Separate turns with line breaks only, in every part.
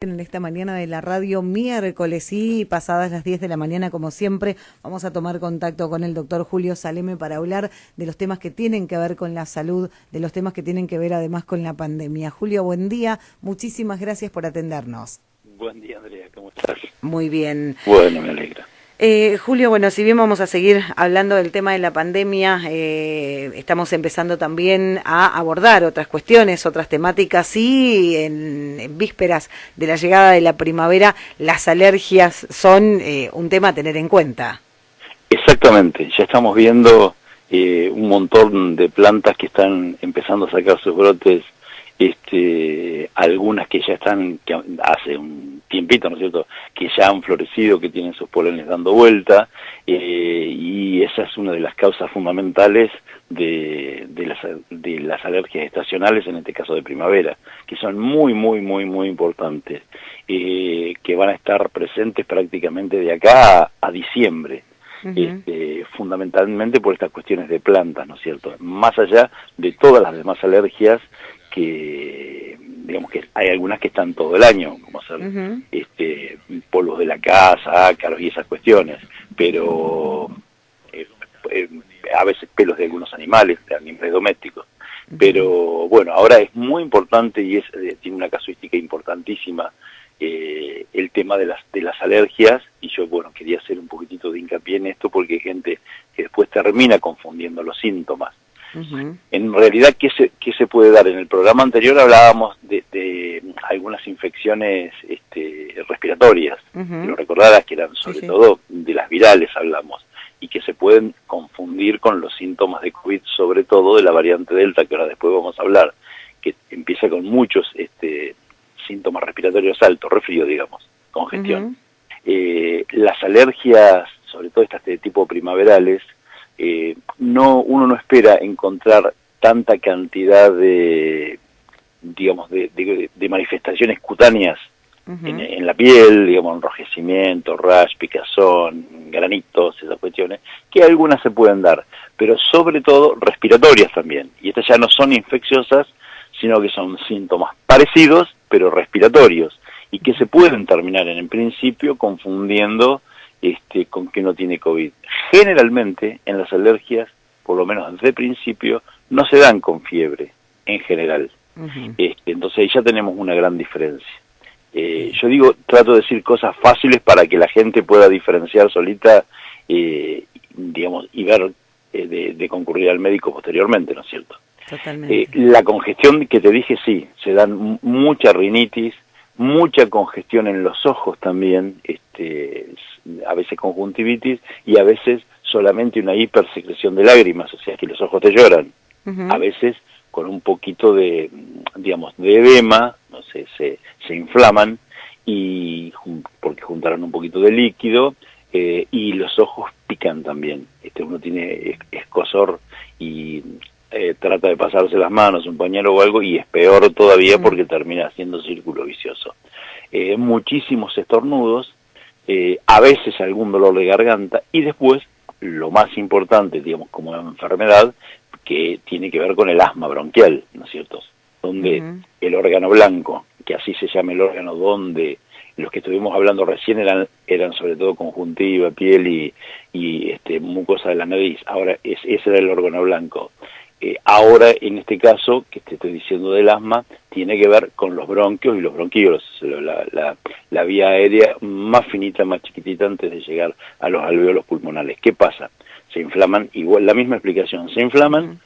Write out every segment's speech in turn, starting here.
En esta mañana de la radio, miércoles y pasadas las 10 de la mañana, como siempre, vamos a tomar contacto con el doctor Julio Saleme para hablar de los temas que tienen que ver con la salud, de los temas que tienen que ver además con la pandemia. Julio, buen día, muchísimas gracias por atendernos.
Buen día, Andrea, ¿cómo estás?
Muy bien.
Bueno, me alegra.
Julio, bueno, si bien vamos a seguir hablando del tema de la pandemia, estamos empezando también a abordar otras cuestiones, otras temáticas y en vísperas de la llegada de la primavera, las alergias son un tema a tener en cuenta.
Exactamente, ya estamos viendo un montón de plantas que están empezando a sacar sus brotes, algunas que ya están, que hace un tiempito, ¿no es cierto?, que ya han florecido, que tienen sus polenes dando vuelta, y esa es una de las causas fundamentales de las alergias estacionales, en este caso de primavera, que son muy importantes, que van a estar presentes prácticamente de acá a diciembre. Fundamentalmente por estas cuestiones de plantas, ¿no es cierto?, más allá de todas las demás alergias que, digamos que hay algunas que están todo el año, como ser polvos de la casa, ácaros y esas cuestiones, pero a veces pelos de algunos animales, de animales domésticos. Pero bueno, ahora es muy importante y tiene una casuística importantísima el tema de las alergias, y yo, bueno, quería hacer un poquitito de hincapié en esto porque hay gente que después termina confundiendo los síntomas. En realidad, ¿qué se puede dar? En el programa anterior hablábamos de algunas infecciones respiratorias, que lo recordarás, que eran sobre todo de las virales hablamos, y que se pueden confundir con los síntomas de COVID, sobre todo de la variante Delta, que ahora después vamos a hablar, que empieza con muchos síntomas respiratorios altos, resfrío, digamos, congestión. Las alergias, sobre todo estas de tipo primaverales, uno no espera encontrar tanta cantidad de, digamos, de manifestaciones cutáneas en la piel, digamos, enrojecimiento, rash, picazón, granitos, esas cuestiones, que algunas se pueden dar, pero sobre todo respiratorias también, y estas ya no son infecciosas, sino que son síntomas parecidos, pero respiratorios, y que se pueden terminar en principio confundiendo con que uno tiene COVID. Generalmente, en las alergias, por lo menos de principio, no se dan con fiebre, en general. Entonces ahí ya tenemos una gran diferencia. Yo trato de decir cosas fáciles para que la gente pueda diferenciar solita, digamos, y ver de concurrir al médico posteriormente, ¿no es cierto?
Totalmente.
La congestión que te dije, sí, se dan mucha rinitis, mucha congestión en los ojos también, a veces conjuntivitis y a veces solamente una hipersecreción de lágrimas, o sea que los ojos te lloran. A veces con un poquito de, digamos, de edema, no sé, se inflaman y porque juntaron un poquito de líquido, y los ojos pican también. Uno tiene escozor y trata de pasarse las manos, un pañuelo o algo, y es peor todavía porque termina haciendo círculo vicioso. Muchísimos estornudos, a veces algún dolor de garganta, y después, lo más importante, digamos, como enfermedad, que tiene que ver con el asma bronquial, ¿no es cierto? Donde el órgano blanco, que así se llama el órgano donde los que estuvimos hablando recién eran sobre todo conjuntiva, piel y mucosa de la nariz. Ahora ese era el órgano blanco. Ahora, en este caso, que te estoy diciendo del asma, tiene que ver con los bronquios y los bronquíolos, la vía aérea más finita, más chiquitita antes de llegar a los alvéolos pulmonales. ¿Qué pasa? Se inflaman, igual la misma explicación, se inflaman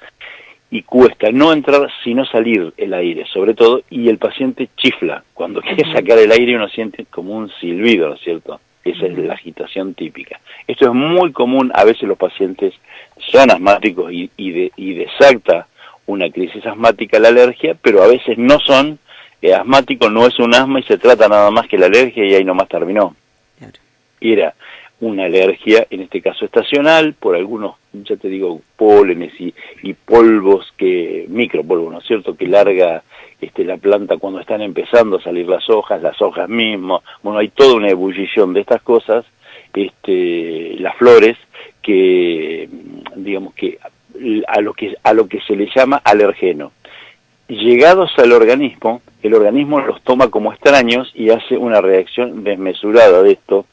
y cuesta no entrar sino salir el aire, sobre todo, y el paciente chifla. Cuando quiere sacar el aire uno siente como un silbido, ¿no es cierto? Esa es la agitación típica. Esto es muy común, a veces los pacientes son asmáticos y desacta una crisis asmática la alergia, pero a veces no son asmáticos, no es un asma y se trata nada más que la alergia y ahí nomás terminó. Claro. Y era una alergia, en este caso estacional, por algunos, ya te digo, pólenes y polvos, micropolvos, ¿no es cierto?, que larga la planta cuando están empezando a salir las hojas mismas. Bueno, hay toda una ebullición de estas cosas, las flores, que digamos que a lo que se le llama alergeno. llegados al organismo, el organismo los toma como extraños y hace una reacción desmesurada de esto,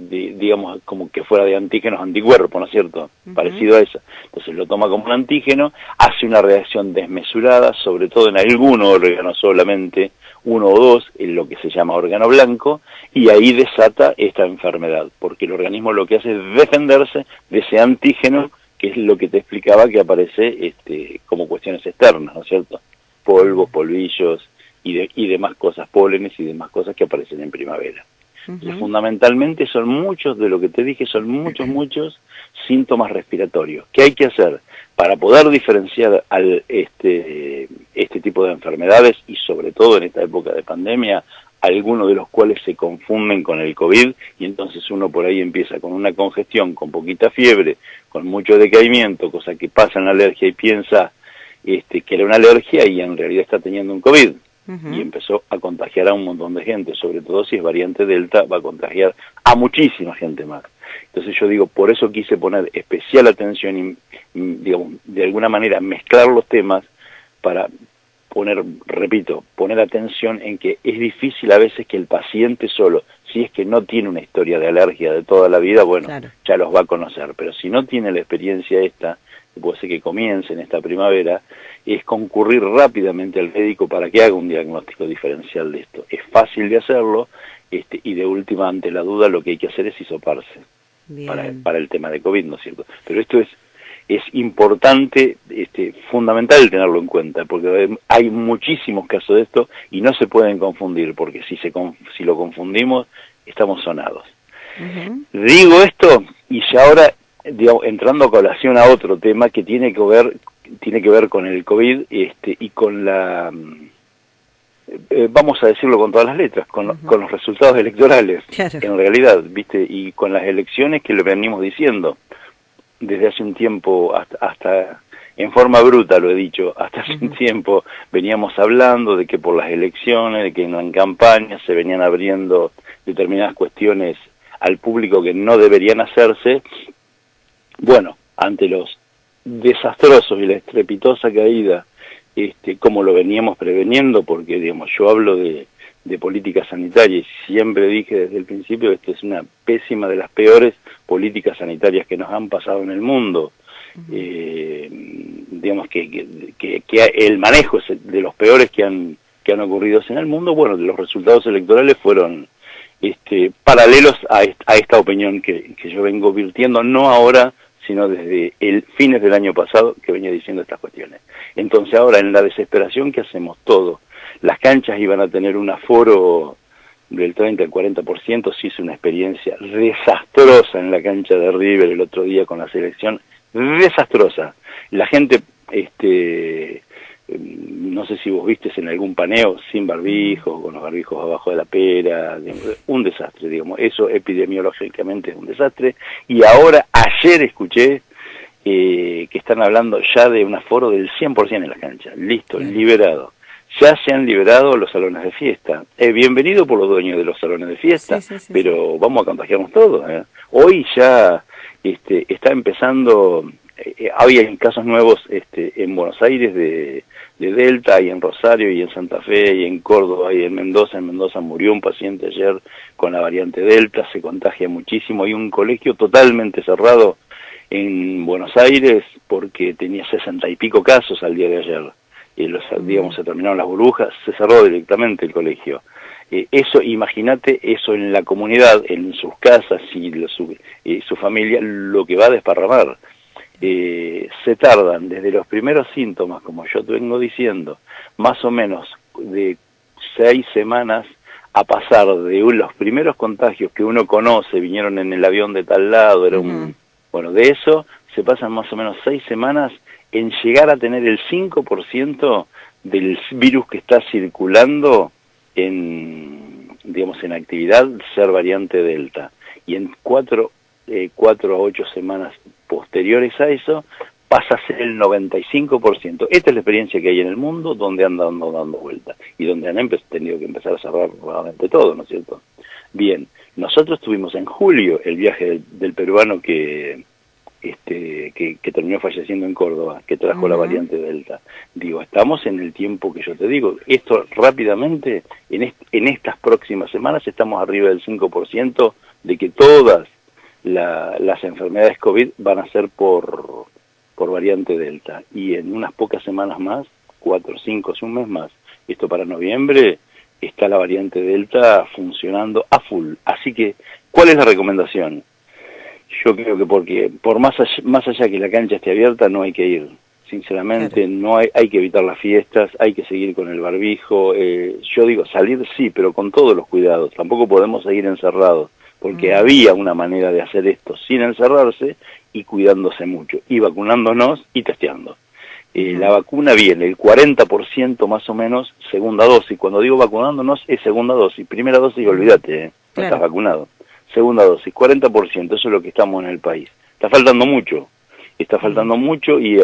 digamos, como que fuera de antígenos anticuerpos, ¿no es cierto? Parecido a eso. Entonces lo toma como un antígeno, hace una reacción desmesurada, sobre todo en algún órgano solamente, uno o dos, en lo que se llama órgano blanco, y ahí desata esta enfermedad, porque el organismo lo que hace es defenderse de ese antígeno, que es lo que te explicaba que aparece como cuestiones externas, ¿no es cierto? Polvos, polvillos y demás cosas, pólenes y demás cosas que aparecen en primavera. Y fundamentalmente son muchos, de lo que te dije, son muchos síntomas respiratorios. ¿Qué hay que hacer para poder diferenciar este tipo de enfermedades y sobre todo en esta época de pandemia, algunos de los cuales se confunden con el COVID y entonces uno por ahí empieza con una congestión, con poquita fiebre, con mucho decaimiento, cosa que pasa en la alergia y piensa que era una alergia y en realidad está teniendo un COVID? Y empezó a contagiar a un montón de gente, sobre todo si es variante Delta, va a contagiar a muchísima gente más. Entonces yo digo, por eso quise poner especial atención y, digamos, de alguna manera mezclar los temas para poner atención en que es difícil a veces que el paciente solo, si es que no tiene una historia de alergia de toda la vida, bueno, claro, ya los va a conocer, pero si no tiene la experiencia esta, que puede ser que comience en esta primavera, es concurrir rápidamente al médico para que haga un diagnóstico diferencial de esto. Es fácil de hacerlo, y de última, ante la duda, lo que hay que hacer es hisoparse para el tema de COVID, ¿no es cierto? Pero esto es importante, fundamental tenerlo en cuenta, porque hay muchísimos casos de esto y no se pueden confundir, porque si lo confundimos, estamos sonados. Digo esto y ya ahora, digamos, entrando a colación a otro tema que tiene que ver con el COVID y con la, vamos a decirlo con todas las letras, con los resultados electorales, claro, en realidad, ¿viste? Y con las elecciones que lo venimos diciendo desde hace un tiempo, hasta en forma bruta lo he dicho, hasta hace un tiempo veníamos hablando de que por las elecciones, de que en la campaña se venían abriendo determinadas cuestiones al público que no deberían hacerse. Bueno, ante los desastrosos y la estrepitosa caída, como lo veníamos preveniendo, porque digamos, yo hablo de política sanitaria y siempre dije desde el principio que esta es una pésima, de las peores políticas sanitarias que nos han pasado en el mundo. Digamos que el manejo es de los peores que han ocurrido en el mundo. Bueno, los resultados electorales fueron paralelos a esta opinión que yo vengo virtiendo, no ahora, sino desde fines del año pasado que venía diciendo estas cuestiones. Entonces ahora, en la desesperación que hacemos todo, las canchas iban a tener un aforo del 30 al 40%, se hizo una experiencia desastrosa en la cancha de River el otro día con la selección, desastrosa. La gente, no sé si vos vistes en algún paneo, sin barbijos, con los barbijos abajo de la pera, un desastre, digamos, eso epidemiológicamente es un desastre. Y ahora, ayer escuché que están hablando ya de un aforo del 100% en la cancha, listo, liberado. Ya se han liberado los salones de fiesta. Bienvenido por los dueños de los salones de fiesta, sí, pero vamos a contagiarnos todos. Hoy ya está empezando, había casos nuevos en Buenos Aires de Delta, y en Rosario, y en Santa Fe, y en Córdoba, y en Mendoza. En Mendoza murió un paciente ayer con la variante Delta, se contagia muchísimo. Hay un colegio totalmente cerrado en Buenos Aires porque tenía 60 y pico casos al día de ayer. Digamos, se terminaron las burbujas, se cerró directamente el colegio. Eso, imagínate, eso en la comunidad, en sus casas y su familia, lo que va a desparramar. Se tardan desde los primeros síntomas, como yo te vengo diciendo, más o menos de 6 semanas a pasar de los primeros contagios que uno conoce, vinieron en el avión de tal lado, era bueno, de eso se pasan más o menos 6 semanas en llegar a tener el 5% del virus que está circulando digamos, en actividad, ser variante Delta. Y en 4 a 8 semanas posteriores a eso, pasa a ser el 95%. Esta es la experiencia que hay en el mundo, donde han dando vuelta, y donde han tenido que empezar a cerrar nuevamente todo, ¿no es cierto? Bien, nosotros tuvimos en julio el viaje del peruano que que terminó falleciendo en Córdoba, que trajo la variante Delta. Digo, estamos en el tiempo que yo te digo. Esto rápidamente, en estas próximas semanas estamos arriba del 5% de que todas las enfermedades COVID van a ser por variante Delta. Y en unas pocas semanas más, 4, 5, un mes más, esto para noviembre, está la variante Delta funcionando a full. Así que, ¿cuál es la recomendación? Yo creo que porque por más allá que la cancha esté abierta, no hay que ir. Sinceramente, claro. No hay que evitar las fiestas, hay que seguir con el barbijo. Yo digo, salir sí, pero con todos los cuidados. Tampoco podemos seguir encerrados, porque había una manera de hacer esto sin encerrarse y cuidándose mucho, y vacunándonos y testeando. La vacuna viene, el 40% más o menos, segunda dosis. Cuando digo vacunándonos, es segunda dosis. Primera dosis, olvídate, no estás vacunado. Segunda dosis, 40%, eso es lo que estamos en el país. Está faltando mucho y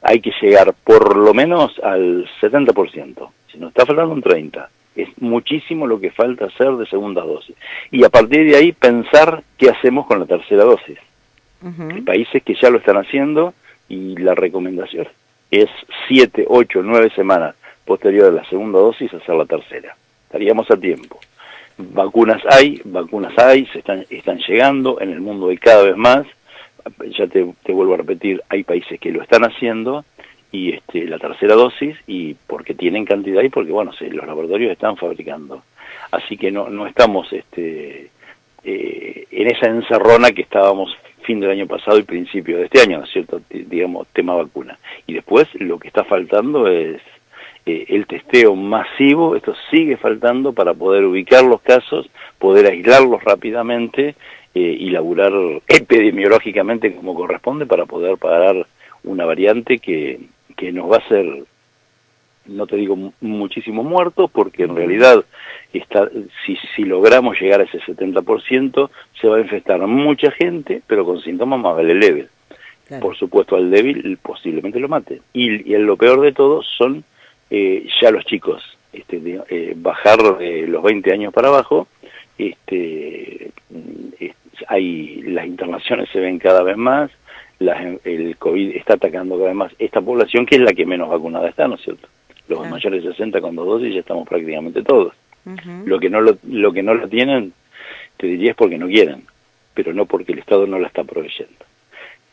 hay que llegar por lo menos al 70%. Si no, está faltando un 30%. Es muchísimo lo que falta hacer de segunda dosis. Y a partir de ahí pensar qué hacemos con la tercera dosis. Hay países que ya lo están haciendo y la recomendación es 7, 8, 9 semanas posterior a la segunda dosis hacer la tercera. Estaríamos a tiempo. Vacunas hay, están llegando, en el mundo hay cada vez más, ya te vuelvo a repetir, hay países que lo están haciendo, y la tercera dosis, y porque tienen cantidad y porque, bueno, los laboratorios están fabricando. Así que no estamos en esa encerrona que estábamos fin del año pasado y principio de este año, ¿no es cierto? Digamos, tema vacuna. Y después lo que está faltando es el testeo masivo. Esto sigue faltando para poder ubicar los casos, poder aislarlos rápidamente y laburar epidemiológicamente como corresponde para poder parar una variante que nos va a hacer, no te digo muchísimos muertos, porque en realidad si logramos llegar a ese 70%, se va a infectar mucha gente, pero con síntomas más leves. Claro. Por supuesto, al débil posiblemente lo mate. Y lo peor de todo son ya los chicos, bajar de los 20 años para abajo, las internaciones se ven cada vez más, el COVID está atacando cada vez más esta población, que es la que menos vacunada está, ¿no es cierto? Los mayores de 60 con 2 dosis ya estamos prácticamente todos. Lo que no lo tienen, te diría, es porque no quieren, pero no porque el Estado no la está proveyendo.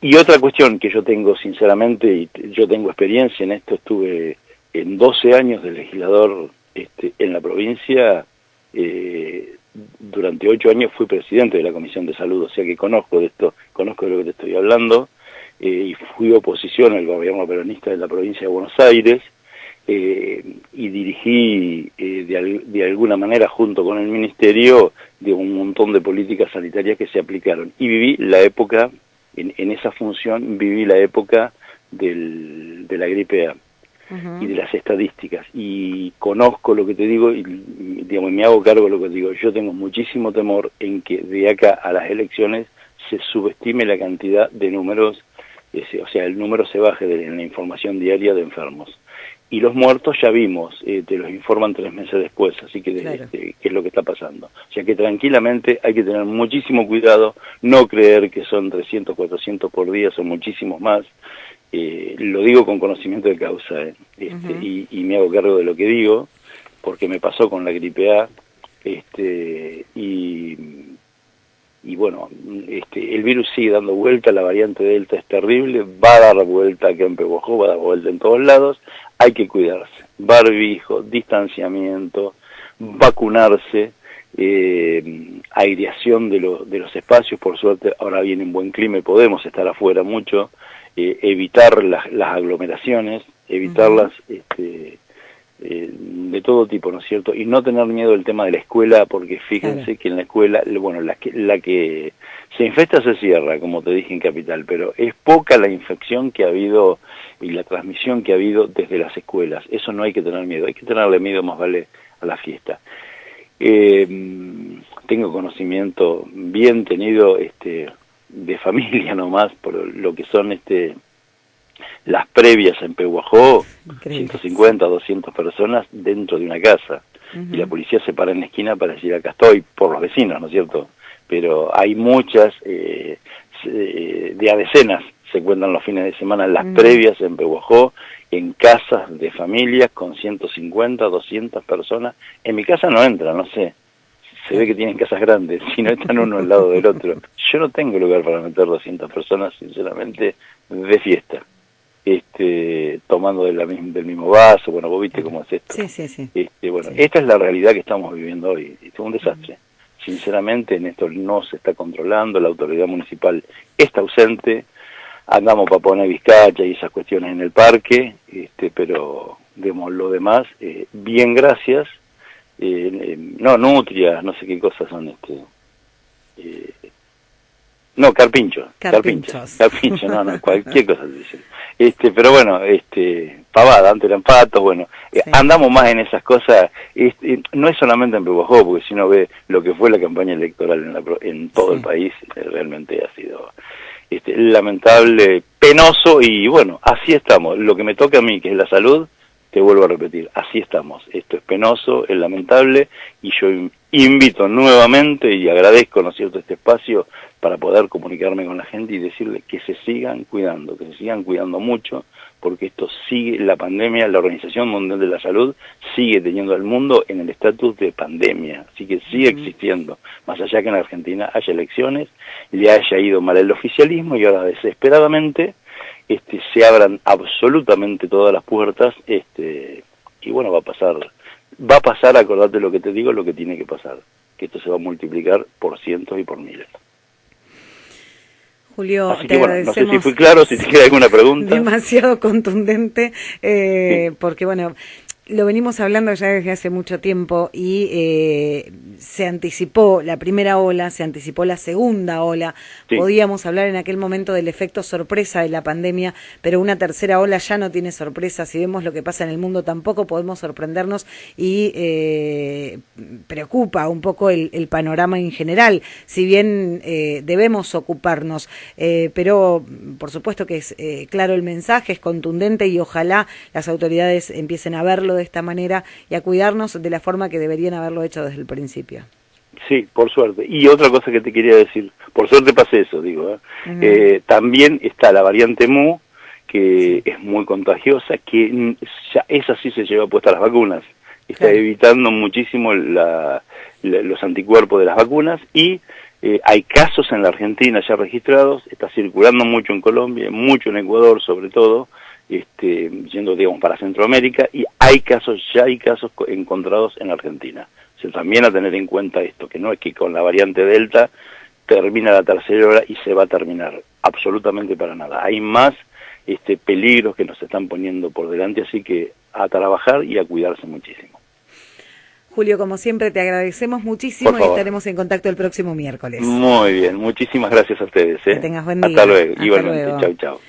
Y otra cuestión que yo tengo, sinceramente, y yo tengo experiencia en esto, estuve en 12 años de legislador en la provincia, durante 8 años fui presidente de la Comisión de Salud, o sea que conozco de esto, conozco de lo que te estoy hablando, y fui oposición al gobierno peronista de la provincia de Buenos Aires, y dirigí de alguna manera junto con el ministerio de un montón de políticas sanitarias que se aplicaron, y viví la época, en esa función viví la época de la gripe A y de las estadísticas, y conozco lo que te digo y digamos, me hago cargo de lo que te digo. Yo tengo muchísimo temor en que de acá a las elecciones se subestime la cantidad de números, o sea, el número se baje en la información diaria de enfermos. Y los muertos ya vimos, te los informan 3 meses después, así que claro, qué es lo que está pasando. O sea que tranquilamente hay que tener muchísimo cuidado, no creer que son 300, 400 por día, son muchísimos más. Lo digo con conocimiento de causa, y me hago cargo de lo que digo, porque me pasó con la gripe A, y bueno, el virus sigue dando vuelta, la variante Delta es terrible, va a dar vuelta acá en Pehuajó, va a dar vuelta en todos lados, hay que cuidarse, barbijo, distanciamiento, vacunarse, aireación de los espacios. Por suerte ahora viene un buen clima y podemos estar afuera mucho, evitar las aglomeraciones, evitarlas de todo tipo, ¿no es cierto? Y no tener miedo del tema de la escuela, porque fíjense que en la escuela, bueno, la que se infecta se cierra, como te dije en Capital, pero es poca la infección que ha habido y la transmisión que ha habido desde las escuelas. Eso no hay que tener miedo, hay que tenerle miedo más vale a la fiesta. Tengo conocimiento bien tenido de familia nomás, por lo que son las previas en Pehuajó, 150, 200 personas dentro de una casa, y la policía se para en la esquina para decir acá estoy, por los vecinos, ¿no es cierto? Pero hay muchas, de a decenas se cuentan los fines de semana, las previas en Pehuajó, en casas de familias con 150, 200 personas. En mi casa no entran, no sé, se ve que tienen casas grandes, si no están uno al lado del otro. Yo no tengo lugar para meter 200 personas, sinceramente, de fiesta. Tomando del mismo vaso, bueno, vos viste cómo es esto.
Sí.
Bueno, esta es la realidad que estamos viviendo hoy, es un desastre. Sinceramente, en esto no se está controlando, la autoridad municipal está ausente, andamos para poner vizcacha y esas cuestiones en el parque, pero digamos, lo demás, bien, gracias. No, nutrias, no sé qué cosas son, no, carpinchos, no, cualquier cosa te dicen. Pero bueno, pavada, antes eran patos, bueno, andamos más en esas cosas, no es solamente en Pehuajó, porque si uno ve lo que fue la campaña electoral en todo el país, realmente ha sido lamentable, penoso, y bueno, así estamos. Lo que me toca a mí, que es la salud, te vuelvo a repetir, así estamos. Esto es penoso, es lamentable, y yo invito nuevamente y agradezco, ¿no es cierto?, este espacio para poder comunicarme con la gente y decirle que se sigan cuidando mucho, porque esto sigue, la pandemia, la Organización Mundial de la Salud sigue teniendo al mundo en el estatus de pandemia, así que sigue existiendo, más allá que en Argentina haya elecciones, le haya ido mal el oficialismo y ahora desesperadamente se abran absolutamente todas las puertas, y bueno, va a pasar, acordate lo que te digo, lo que tiene que pasar, que esto se va a multiplicar por cientos y por miles.
Julio,
así
te
que bueno,
agradecemos.
No sé si fui claro, si te queda alguna pregunta.
Demasiado contundente,
Sí.
porque bueno, lo venimos hablando ya desde hace mucho tiempo y se anticipó la primera ola, se anticipó la segunda ola. Sí. Podíamos hablar en aquel momento del efecto sorpresa de la pandemia, pero una tercera ola ya no tiene sorpresa. Si vemos lo que pasa en el mundo, tampoco podemos sorprendernos y preocupa un poco el panorama en general, si bien debemos ocuparnos, pero por supuesto que es claro el mensaje, es contundente y ojalá las autoridades empiecen a verlo de esta manera y a cuidarnos de la forma que deberían haberlo hecho desde el principio.
Sí, por suerte. Y otra cosa que te quería decir, por suerte pasa eso, digo, también está la variante Mu, que es muy contagiosa, que ya esa sí se lleva puesta las vacunas, está evitando muchísimo los anticuerpos de las vacunas, y hay casos en la Argentina ya registrados, está circulando mucho en Colombia, mucho en Ecuador sobre todo, yendo, digamos, para Centroamérica, y ya hay casos encontrados en Argentina. O sea, también a tener en cuenta esto, que no es que con la variante Delta termina la tercera ola y se va a terminar, absolutamente para nada. Hay más peligros que nos están poniendo por delante, así que a trabajar y a cuidarse muchísimo.
Julio, como siempre, te agradecemos muchísimo y estaremos en contacto el próximo miércoles.
Muy bien, muchísimas gracias a ustedes.
Que tengas buen día.
Hasta luego, igualmente. Chau, chau.